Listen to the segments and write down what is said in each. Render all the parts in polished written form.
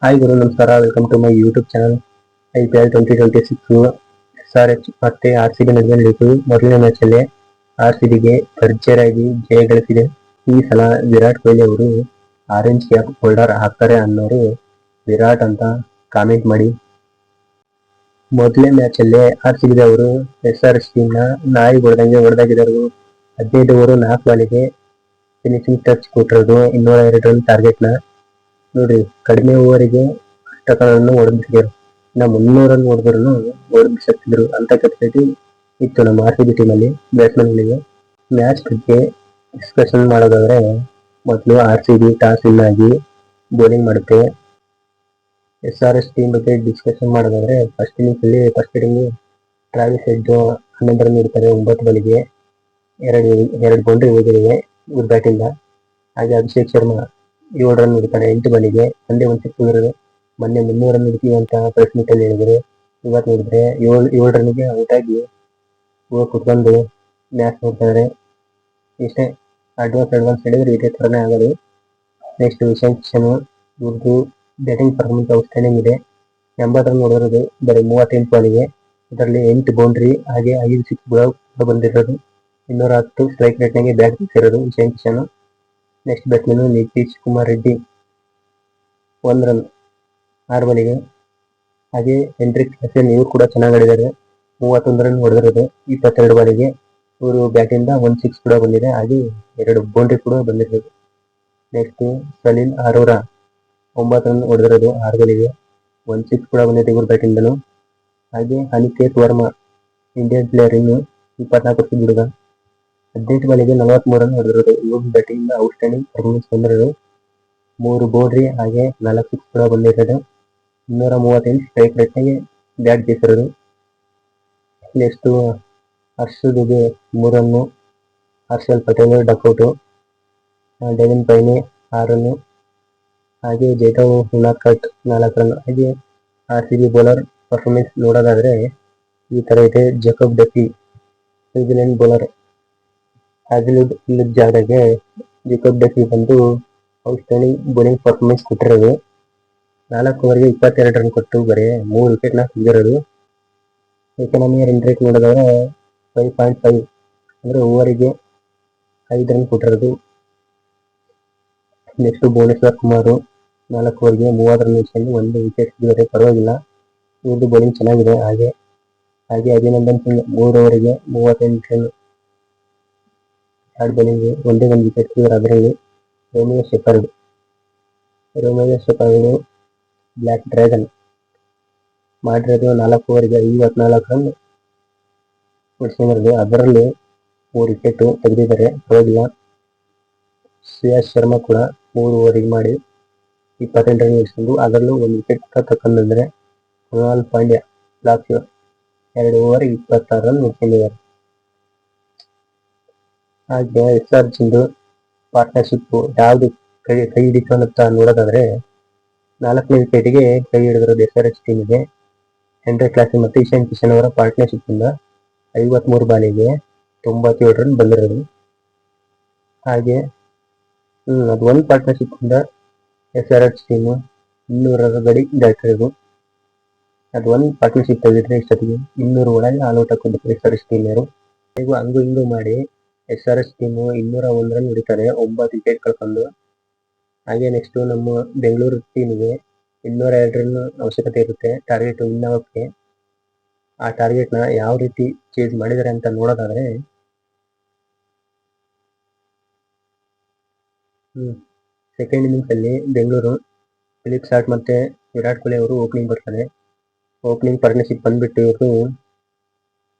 Hi ಗುರು, ನಮಸ್ಕಾರ. Welcome to my YouTube channel. IPL 2026 SRH ಮತ್ತೆ RCB ನಡುವೆ ನಡೆಯಿತು. ಮೊದಲನೇ ಮ್ಯಾಚಲ್ಲಿ RCBಗೆ ಭರ್ಜರಿಯಾಗಿ ಜಯ ಗಳಿಸಿದೆ. ಈ ಸಲ ವಿರಾಟ್ ಕೊಹ್ಲಿ ಅವರು ಆರೆಂಜ್ ಕ್ಯಾಪ್ ಹೋಲ್ಡರ್ ಆಗ್ತಾರೆ ಅನ್ನೋರು ವಿರಾಟ್ ಅಂತ ಕಾಮೆಂಟ್ ಮಾಡಿ. ಮೊದಲನೇ ಮ್ಯಾಚಲ್ಲಿ RCB ಅವರು SRH ಟೀಮ್ನ ನಾಯಿ ಹೊಡೆದಾಗಿದ್ದಾರೆ. 15 ಓವರ್ 4 ಬಾಲಿಗೆ ಫಿನಿಶಿಂಗ್ ಟಚ್ ಕೊಟ್ಟಿರೋದು 202 ರನ್ ಟಾರ್ಗೆಟ್ನ. ನೋಡ್ರಿ, ಕಡಿಮೆ ಓವರಿಗೆ ಅಷ್ಟಗಳನ್ನು ಹೊಡೆದಿದ್ರು. 300 ರನ್ ಹೊಡೆದ್ರು ಓಡಿಸಿದ್ರು ಅಂತ ಕೆಪಾಸಿಟಿ ಇತ್ತು ನಮ್ಮ RCB ಟೀಮಲ್ಲಿ ಬ್ಯಾಟ್ಸ್ಮನ್ಗಳಿಗೆ. ಮ್ಯಾಚ್ ಬಗ್ಗೆ ಡಿಸ್ಕಷನ್ ಮಾಡೋದಾದ್ರೆ, ಮೊದಲು RCB ಟಾಸ್ ವಿನ್ ಆಗಿ ಬೌಲಿಂಗ್ ಮಾಡುತ್ತೆ. SRH ಟೀಮ್ ಬಗ್ಗೆ ಡಿಸ್ಕಷನ್ ಮಾಡೋದಾದ್ರೆ, first hitting Travis head 11 run ಇಡ್ತಾರೆ 9 ಬಾಲಿಗೆ. ಎರಡು ಬೌಂಡ್ರಿ ಹೋಗಿವೆ ಇವ್ರ ಬ್ಯಾಟಿಂದ. ಹಾಗೆ ಅಭಿಷೇಕ್ ಶರ್ಮಾ 7 ರನ್ ಹೊಡಿತಾನೆ 8 ಬಾಲಿಗೆ. ಒಂದೇ ಒಂದು ಸಿಕ್ಸ್ ಹೊಡೆದ್ರು. ಮೊನ್ನೆ 300 ರನ್ ಹೊಡಿತೀವಿ ಅಂತ ಪ್ರೆಸ್ ಮೀಟ್ ಅಲ್ಲಿ ಹೇಳಿದ್ರು. ಇವತ್ತು ನೋಡಿದ್ರೆ 7 ರನ್ಗೆ ಔಟ್ ಆಗಿ ಇವಾಗ ಕುತ್ಕೊಂಡು ಮ್ಯಾಚ್ ನೋಡ್ತಾರೆ. ಇಷ್ಟೇ, ಅಡ್ವಾನ್ಸ್ ಹೇಳಿದ್ರೆ ಇದೇ ಥರನೇ ಆಗೋದು. ನೆಕ್ಸ್ಟ್ ಇಶಾನ್ ಕಿಶನ್, ಇವ್ರದ್ದು ಬ್ಯಾಟಿಂಗ್ ಪರ್ಫಾರ್ಮೆನ್ಸ್ ಔಟ್ಸ್ಟ್ಯಾಂಡಿಂಗ್ ಇದೆ. 80 ರನ್ ಹೊಡೆದಿರೋದು ಬರೀ 38 ಬಾಲಿಗೆ. ಇದರಲ್ಲಿ 8 ಬೌಂಡ್ರಿ ಹಾಗೆ 5 ಸಿಕ್ಸ್ ಬಂದಿರೋದು. 210 ಸ್ಟ್ರೈಕ್ ರೇಟ್ನಾಗೆ ಬ್ಯಾಟ್ ಬೀಸಿರೋದು Ishan Kishan. Next batsman Nitish Kumar Reddy 1 run 6 ಬಾಲಿಗೆ. ಹಾಗೆ ಹೆಂಡ್ರಿಕ್ ಹಸನ್, ಇವ್ರು ಕೂಡ ಚೆನ್ನಾಗಿ ಆಡಿದ್ದಾರೆ. 31 ರನ್ ಹೊಡೆದಿರೋದು 22 ಬಾಲಿಗೆ. ಇವರು ಬ್ಯಾಟಿಂದ 1 ಸಿಕ್ಸ್ ಕೂಡ ಬಂದಿದೆ, ಹಾಗೆ 2 ಬೌಂಡ್ರಿ ಕೂಡ ಬಂದಿರೋದು. ನೆಕ್ಸ್ಟ್ ಸಲೀಲ್ ಅರೋರಾ 9 ರನ್ ಹೊಡೆದಿರೋದು 6 ಬಾಲಿಗೆ. 1 ಸಿಕ್ಸ್ ಕೂಡ ಬಂದಿದೆ ಇವ್ರ ಬ್ಯಾಟಿಂದನು. ಹಾಗೆ ಅನಿಕೇತ್ ವರ್ಮಾ, ಇಂಡಿಯನ್ ಪ್ಲೇಯರ್, ಇನ್ನು 24 ವರ್ಷದ ಹುಡುಗ, 18 ಬಾಲಿಗೆ 43 ರನ್ ಹೊಡೆದಿರೋದು. ಇವ್ರ ಬ್ಯಾಟಿಂಗ್ ಔಟ್ಸ್ಟ್ಯಾಂಡಿಂಗ್ ಪರ್ಫಾರ್ಮೆನ್ಸ್ ಬಂದಿರೋದು. 3 ಬೌಂಡ್ರಿ ಹಾಗೆ 4 ಸಿಕ್ಸ್ ಕೂಡ ಬಂದಿರೋದು. 238 ಸ್ಟ್ರೈಕ್ ರೇಟ್ನಾಗೆ ಬ್ಯಾಟ್ ಬೀಸಿರೋದು. Next Harshad Dubey 3 run, Harshal Patel duck out, Devin Payne 6 run, ಹಾಗೆ ಜೈತವ್ ಉನಾದ್ಕಟ್ 4 ರನ್. ಹಾಗೆ RCB ಬೌಲರ್ ಪರ್ಫಾರ್ಮೆನ್ಸ್ ನೋಡೋದಾದ್ರೆ ಈ ಥರ ಇದೆ. Jacob Duffy, New Zealand bowler. Hazlewood ಜಾಗಗೆ ಜೇಕಬ್ ಡಫಿ ಬಂದು ಔಟ್ಸ್ಟ್ಯಾಂಡಿಂಗ್ ಬೌಲಿಂಗ್ ಪರ್ಫಾರ್ಮೆನ್ಸ್ ಕೊಟ್ಟಿರೋದು. 4 ಓವರ್ಗೆ 22 ರನ್ ಕೊಟ್ಟು ಬರೀ 3 ವಿಕೆಟ್ನ ತೆಗೆದಿರೋದು. ಎಕಾನಮಿ ರನ್ ರೇಟ್ ನೋಡೋದಾದ್ರೆ 5.5, ಅಂದರೆ ಓವರಿಗೆ 5 ರನ್ ಕೊಟ್ಟಿರೋದು. ನೆಕ್ಸ್ಟ್ ಭುವನೇಶ್ವರ್ ಕುಮಾರ್ 4 ಓವರ್ಗೆ 30 ರನ್ ಇಸ್ಕೊಂಡು 1 ವಿಕೆಟ್ ತೆಗೆದರೆ ಪರವಾಗಿಲ್ಲ, ಇವ್ರದ್ದು ಬೌಲಿಂಗ್ ಚೆನ್ನಾಗಿದೆ. ಹಾಗೆ Abhinandan Singh 3 ಓವರಿಗೆ 38 run hard bowling, ಒಂದೇ ಒಂದು ವಿಕೆಟ್ ತೆಗೆದರೆ. ಅದರಲ್ಲಿ ರೋಮಿಯೋ ಶೆಪರ್ಡ್ ಬ್ಲ್ಯಾಕ್ ಡ್ರ್ಯಾಗನ್ ಮಾಡಿರೋದು 4 ಓವರ್ಗೆ 54 ರನ್ ಹೊಡ್ಸ್ಕೊಂಡಿರೋದು. ಅದರಲ್ಲಿ 3 ವಿಕೆಟ್ ತೆಗೆದಿದ್ದಾರೆ, ಪರವಾಗಿಲ್ಲ. ಶ್ರೇಯಸ್ ಶರ್ಮಾ ಕೂಡ 3 ಓವರಿಗೆ ಮಾಡಿ 28 ರನ್ ಹೊಡ್ಸ್ಕೊಂಡು ಅದರಲ್ಲೂ 1 ವಿಕೆಟ್ ತಗೊಂಡ್ಬಂದ್ರೆ. Krunal Pandya last 2 over 26 run ಹೊಡ್ಸ್ಕೊಂಡಿದ್ದಾರೆ. ಹಾಗೆ SRH ಪಾರ್ಟ್ನರ್ಶಿಪ್ ಯಾವ್ದು ಕೈ ಹಿಡಿತು ಅಂತ ನೋಡೋದಾದ್ರೆ, 4ನೇ ವಿಕೆಟ್ಗೆ ಕೈ ಹಿಡಿದಿರೋದು SRH ಟೀಮಿಗೆ. ಹೆಂಡ್ರಿಕ್ ಹಸನ್ ಮತ್ತು ಇಶಾನ್ ಕಿಶನ್ ಅವರ ಪಾರ್ಟ್ನರ್ಶಿಪ್ ಇಂದ 53 ಬಾಲಿಗೆ 97 ರನ್ ಬಂದಿರೋದು. ಹಾಗೆ ಅದು ಒಂದು ಪಾರ್ಟ್ನರ್ಶಿಪ್ ಇಂದ SRH ಟೀಮು 200 ಗಡಿ ದಾಟಿರೋದು. ಅದು ಒಂದು ಪಾರ್ಟ್ನರ್ಶಿಪ್ ತೆಗೆದಿದ್ರೆ ಇಷ್ಟೊತ್ತಿಗೆ 200 ಒಳಗೆ ಆಲ್ ಔಟ್ ಹಾಕೊಂಡಿದ್ರು SRH ಟೀಮ್ನವರು. ಹೇಗೂ ಹಂಗೂ ಹಿಂಗೂ ಮಾಡಿ SRH ಟೀಮು 201 ರನ್ ಹೊಡಿತಾರೆ 9 ವಿಕೆಟ್ ಕಳ್ಕೊಂಡು. ಹಾಗೆ ನೆಕ್ಸ್ಟ್ ನಮ್ಮ ಬೆಂಗಳೂರು ಟೀಮಿಗೆ 202 ರನ್ ಅವಶ್ಯಕತೆ ಇರುತ್ತೆ ಟಾರ್ಗೆಟ್ ವಿನ್ ಆಗೋಕ್ಕೆ. ಆ ಟಾರ್ಗೆಟ್ನ ಯಾವ ರೀತಿ ಚೇಸ್ ಮಾಡಿದ್ದಾರೆ ಅಂತ ನೋಡೋದಾದ್ರೆ, ಸೆಕೆಂಡ್ ಇನ್ನಿಂಗ್ಸ್ ಅಲ್ಲಿ ಬೆಂಗಳೂರು ಫಿಲಿಪ್ ಸಾಲ್ಟ್ ಮತ್ತೆ ವಿರಾಟ್ ಕೊಹ್ಲಿ ಅವರು ಓಪನಿಂಗ್ ಬರ್ತಾರೆ. ಓಪನಿಂಗ್ ಪಾರ್ಟ್ನರ್ಶಿಪ್ ಬಂದ್ಬಿಟ್ಟು ಇವರು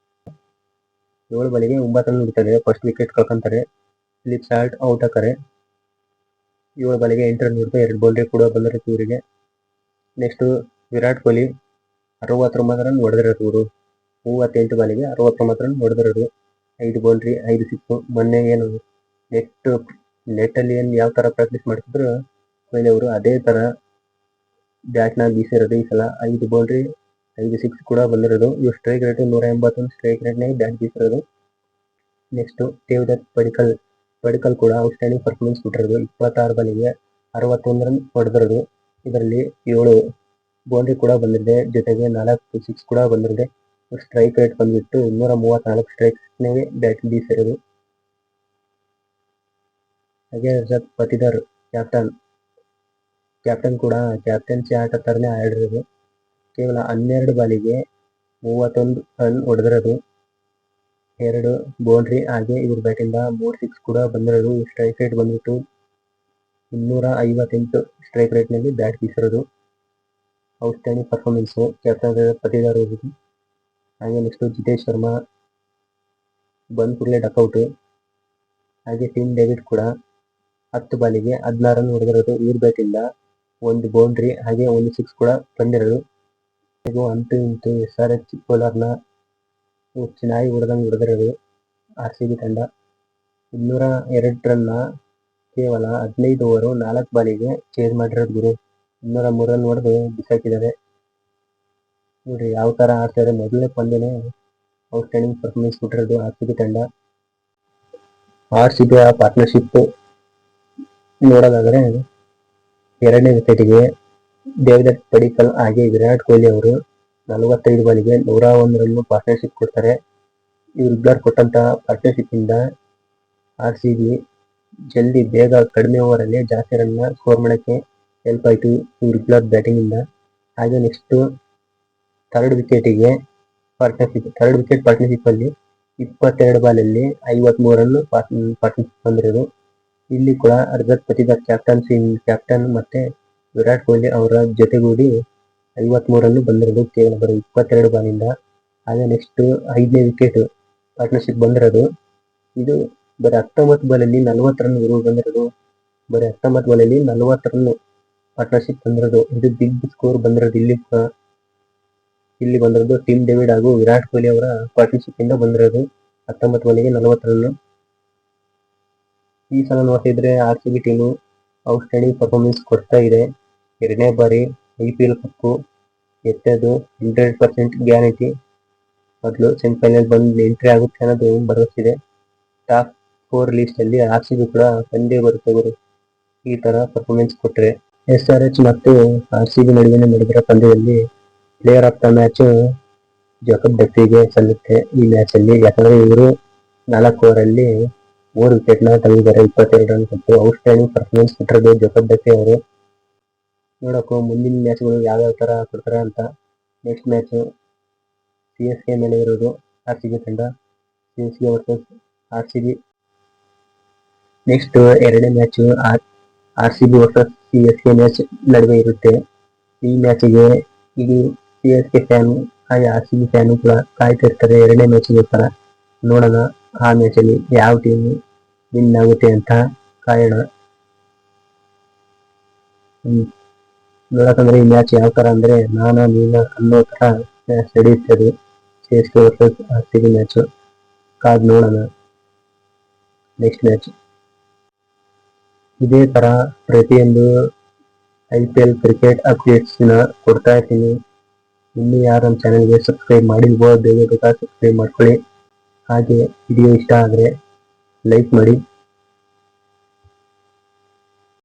7 ಬಾಲಿಗೆ 9 ರನ್ ಹೊಡಿತಾರೆ. ಫಸ್ಟ್ ವಿಕೆಟ್ ಕಳ್ಕೊಂತಾರೆ. ಫಿಲಿಪ್ ಸಾಲ್ಟ್ ಔಟ್ ಹಾಕಾರೆ. 7 ಬಾಲಿಗೆ 8 ರನ್ ಹೊಡೆದು 2 ಬೌಂಡ್ರಿ ಕೂಡ ಬಂದಿರುತ್ತೆ ಇವರಿಗೆ. ನೆಕ್ಸ್ಟ್ ವಿರಾಟ್ ಕೊಹ್ಲಿ 69 ರನ್ ಹೊಡೆದಿರೋದು. ಇವರು 38 ಬಾಲಿಗೆ 69 ರನ್ ಹೊಡೆದಿರೋದು. 5 ಬೌಂಡ್ರಿ 5 ಸಿಕ್ಸ್. ಮೊನ್ನೆ ಏನು ನೆಟ್ಟಲ್ಲಿ ಯಾವ ಥರ ಪ್ರಾಕ್ಟೀಸ್ ಮಾಡ್ತಿದ್ರು ಕೊಹ್ಲಿ ಅವರು, ಅದೇ ಥರ ಬ್ಯಾಟ್ನ ಬೀಸಿರೋದು. ಈ ಸಲ 5 ಬೌಂಡ್ರಿ 5 ಸಿಕ್ಸ್ ಕೂಡ ಬಂದಿರೋದು. ಇವ್ರು ಸ್ಟ್ರೈಕ್ ರೇಟ್ 181 ಸ್ಟ್ರೈಕ್ ರೇಟ್ನಾಗ ಬ್ಯಾಟ್ ಬೀಸಿರೋದು. ನೆಕ್ಸ್ಟ್ ದೇವದತ್ ಪಡಿಕಲ್ ಕೂಡ ಔಟ್ಸ್ಟ್ಯಾಂಡಿಂಗ್ ಪರ್ಫಾರ್ಮೆನ್ಸ್ ಕೊಟ್ಟಿರೋದು. 26 ಬಾಲಿಗೆ 61 ರನ್ ಹೊಡೆದಿರೋದು. ಇದರಲ್ಲಿ 7 ಬೌಂಡ್ರಿ ಕೂಡ ಬಂದಿದೆ, ಜೊತೆಗೆ 4 ಸಿಕ್ಸ್ ಕೂಡ ಬಂದಿದೆ. ಸ್ಟ್ರೈಕ್ ರೇಟ್ ಬಂದ್ಬಿಟ್ಟು 234 ಸ್ಟ್ರೈಕ್ಸ್ ಬ್ಯಾಟ್ ಬೀಸಿರೋದು. ಹಾಗೆ ರಜತ್ ಪತಿದಾರ್ ಕ್ಯಾಪ್ಟನ್ ಕೂಡ ಕ್ಯಾಪ್ಟನ್ಸಿ ಆಟ ತರನೇ ಆಡಿರೋದು. ಕೇವಲ 12 ಬಾಲಿಗೆ 31 ರನ್ ಹೊಡೆದಿರೋದು, 2 ಬೌಂಡ್ರಿ. ಹಾಗೆ ಇವ್ರ ಬ್ಯಾಟಿಂದ 3 ಸಿಕ್ಸ್ ಕೂಡ ಬಂದಿರೋದು. ಸ್ಟ್ರೈಕ್ ರೇಟ್ ಬಂದ್ಬಿಟ್ಟು 258 ಸ್ಟ್ರೈಕ್ ರೇಟ್ ನಲ್ಲಿ ಬ್ಯಾಟ್ ಬೀಸಿರೋದು. ಔಟ್ಸ್ಟ್ಯಾಂಡಿಂಗ್ ಪರ್ಫಾರ್ಮೆನ್ಸ್ ಕ್ಯಾಪ್ಟನ್ ಪತಿದಾರ್ ಹೋಗಿದ್ದು. ಹಾಗೆ ನೆಕ್ಸ್ಟ್ ಜಿತೇಶ್ ಶರ್ಮಾ ಬಂದ್ ಕೂಡಲೇ ಡಕ್ಔಟ್. ಹಾಗೆ ಟಿಮ್ ಡೇವಿಡ್ ಕೂಡ 10 ಬಾಲಿಗೆ 16 ರನ್ ಹೊಡೆದಿರೋದು. ಇವ್ರ ಬ್ಯಾಟಿಂದ 1 ಬೌಂಡ್ರಿ ಹಾಗೆ 1 ಸಿಕ್ಸ್ ಕೂಡ ಬಂದಿರೋದು. ಅಂತೂ ಇಂತೂ SRH ಬೌಲರ್ನ ಚೆನ್ನಾಗಿ ಹೊಡೆದಂಗೆ ಹೊಡೆದಿರೋದು RCB ತಂಡ. 202 ರನ್ನ ಕೇವಲ 15 ಓವರ್ 4 ಬಾಲಿಗೆ ಚೇಸ್ ಮಾಡಿರೋದು ಗುರು. 203 ರನ್ ಹೊಡೆದು ಬಿಸಾಕಿದ್ದಾರೆ ನೋಡ್ರಿ ಯಾವ ತರ ಆಡ್ತಾರೆ. ಮೊದಲನೇ ಪಂದ್ಯನೇ ಔಟ್ಸ್ಟ್ಯಾಂಡಿಂಗ್ ಪರ್ಫಾರ್ಮೆನ್ಸ್ ಕೊಟ್ಟಿರೋದು RCB ತಂಡ. RCB ಪಾರ್ಟ್ನರ್ಶಿಪ್ ನೋಡೋದಾದ್ರೆ ಎರಡನೇ ವಿಕೆಟ್ಗೆ ದೇವದತ್ ಪಡಿಕ್ಕಲ್ ಹಾಗೆ ವಿರಾಟ್ ಕೊಹ್ಲಿ ಅವರು 45 ಬಾಲಿಗೆ 101 ರನ್ ಪಾರ್ಟ್ನರ್ಶಿಪ್ ಕೊಡ್ತಾರೆ. ಇವರಿಬ್ಬರು ಕೊಟ್ಟಂತ ಪಾರ್ಟ್ನರ್ಶಿಪ್ ಇಂದ RCB ಜಲ್ದಿ ಬೇಗ ಕಡಿಮೆ ಓವರ್ ಅಲ್ಲಿ ಜಾಸ್ತಿ ರನ್ ಸ್ಕೋರ್ ಮಾಡಕ್ಕೆ ಹೆಲ್ಪ್ ಆಯ್ತು ಇವರಿಬ್ಬರ ಬ್ಯಾಟಿಂಗ್ ಇಂದ. ಹಾಗೆ ನೆಕ್ಸ್ಟ್ ಥರ್ಡ್ ವಿಕೆಟ್ ಪಾರ್ಟ್ನರ್ಶಿಪ್ ಅಲ್ಲಿ 22 ಬಾಲಲ್ಲಿ 53 ರನ್ ಪಾರ್ಟ್ನರ್ಶಿಪ್ ಬಂದಿರೋದು. ಇಲ್ಲಿ ಕೂಡ ರಜತ್ ಪತಿದಾರ್ ಕ್ಯಾಪ್ಟನ್ ಮತ್ತೆ ವಿರಾಟ್ ಕೊಹ್ಲಿ ಅವರ ಜೊತೆಗೂಡಿ 53 ರನ್ ಬಂದಿರೋದು ಕೇವಲ ಬರೀ 22 ಬಾಲಿಂದ. ಹಾಗೆ ನೆಕ್ಸ್ಟ್ 5ನೇ ವಿಕೆಟ್ ಪಾರ್ಟ್ನರ್ಶಿಪ್ ಬಂದಿರೋದು. ಇದು ಬರೀ 19 ಬಾಲಲ್ಲಿ 40 ರನ್ ಬಂದಿರೋದು. ಬರೀ 19 ಬಾಲಲ್ಲಿ 40 ರನ್ ಪಾರ್ಟ್ನರ್ಶಿಪ್ ಬಂದಿರೋದು. ಇದು ಬಿಗ್ ಸ್ಕೋರ್ ಬಂದಿರೋದು. ಇಲ್ಲಿ ಬಂದಿರೋದು ಟಿಮ್ ಡೇವಿಡ್ ಹಾಗೂ ವಿರಾಟ್ ಕೊಹ್ಲಿ ಅವರ ಪಾರ್ಟ್ನರ್ಶಿಪ್ ಇಂದ ಬಂದಿರೋದು 19 ಬಾಲಿಗೆ 40 ರನ್. ಈ ಸಲ ನೋಡ್ತಿದ್ರೆ RCB ಟೀಮು ಔಟ್ಸ್ಟ್ಯಾಂಡಿಂಗ್ ಪರ್ಫಾರ್ಮೆನ್ಸ್ ಕೊಡ್ತಾ ಇದೆ. ಎರಡನೇ ಬಾರಿ IPL ಕಪ್ಪು ಎತ್ತೋದು 100% ಗ್ಯಾರಂಟಿ. ಮೊದಲು ಸೆಮಿಫೈನಲ್ ಬಂದು ಎಂಟ್ರಿ ಆಗುತ್ತೆ ಅನ್ನೋದು ಭರವಸೆ. ಟಾಪ್ 4 ಲಿಸ್ಟ್ ಅಲ್ಲಿ RCB ಕೂಡ ಬಂದೇ ಬರುತ್ತೆ ಗುರು ಈ ತರ ಪರ್ಫಾರ್ಮೆನ್ಸ್ ಕೊಟ್ರೆ. SRH ಮತ್ತು RCB ನಡುವೆ ನಡೆದಿರೋ ಪಂದ್ಯದಲ್ಲಿ player of the match Jacob ಡಕ್ರಿಗೆ ಸಲ್ಲುತ್ತೆ ಈ ಮ್ಯಾಚ್ ಅಲ್ಲಿ. ಯಾಕಂದ್ರೆ ಇವರು 4 ಓವರ್ ಅಲ್ಲಿ 3 ವಿಕೆಟ್ ನ ತೆಗೆದಿದ್ದಾರೆ, 22 ರನ್ ಕೊಟ್ಟು ಔಟ್ಸ್ಟ್ಯಾಂಡಿಂಗ್ ಪರ್ಫಾರ್ಮೆನ್ಸ್ ಕೊಟ್ಟಿರೋದು ಜೇಕಬ್ ಡಕ್ಕೆ ಅವರು. ನೋಡಕ್ಕೂ ಮುಂದಿನ ಮ್ಯಾಚ್ಗಳು ಯಾವ್ಯಾವ ತರ ಕೊಡ್ತಾರೆ ಅಂತ. ನೆಕ್ಸ್ಟ್ ಮ್ಯಾಚ್ CSK ಮೇಲೆ ಇರೋದು RCB ತಂಡ. CSK versus RCB. ನೆಕ್ಸ್ಟ್ ಎರಡನೇ match RCB versus CSK match ನಡುವೆ ಇರುತ್ತೆ. ಈ ಮ್ಯಾಚ್ಗೆ ಇದು CSK ಫ್ಯಾನ್ ಹಾಗೆ RCB ಫ್ಯಾನ್ ಕೂಡ ಕಾಯ್ತಾ ಇರ್ತಾರೆ ಎರಡನೇ ಮ್ಯಾಚ್ಗೋಸ್ಕರ. ನೋಡೋಣ ಆ ಮ್ಯಾಚ್ ಅಲ್ಲಿ ಯಾವ ಟೀಮ್ ವಿನ್ ಆಗುತ್ತೆ ಅಂತ ಕಾಯೋಣ. ನೋಡಕಂದ್ರೆ ಈ ಮ್ಯಾಚ್ ಯಾವ ತರ ಅಂದ್ರೆ ನೀನ ಅನ್ನೋ ತರ ಮ್ಯಾಚ್ ನಡೆಯುತ್ತದೆ. CSK ವರ್ಸಸ್ RCB ಮ್ಯಾಚ್ ಕಾದ್ ನೋಡೋಣ. ನೆಕ್ಸ್ಟ್ ಮ್ಯಾಚ್ ಇದೇ ತರ ಪ್ರತಿಯೊಂದು IPL ಕ್ರಿಕೆಟ್ ಅಪ್ಡೇಟ್ಸ್ ನ ಕೊಡ್ತಾ ಇರ್ತೀನಿ. ಇನ್ನು ಯಾರು ನಮ್ಮ ಚಾನೆಲ್ಗೆ ಸಬ್ಸ್ಕ್ರೈಬ್ ಮಾಡಿಲ್ವೋ ಬೇಗ ಸಬ್ಸ್ಕ್ರೈಬ್ ಮಾಡ್ಕೊಳ್ಳಿ. ಹಾಗೆ ವಿಡಿಯೋ ಇಷ್ಟ ಆದರೆ ಲೈಕ್ ಮಾಡಿ.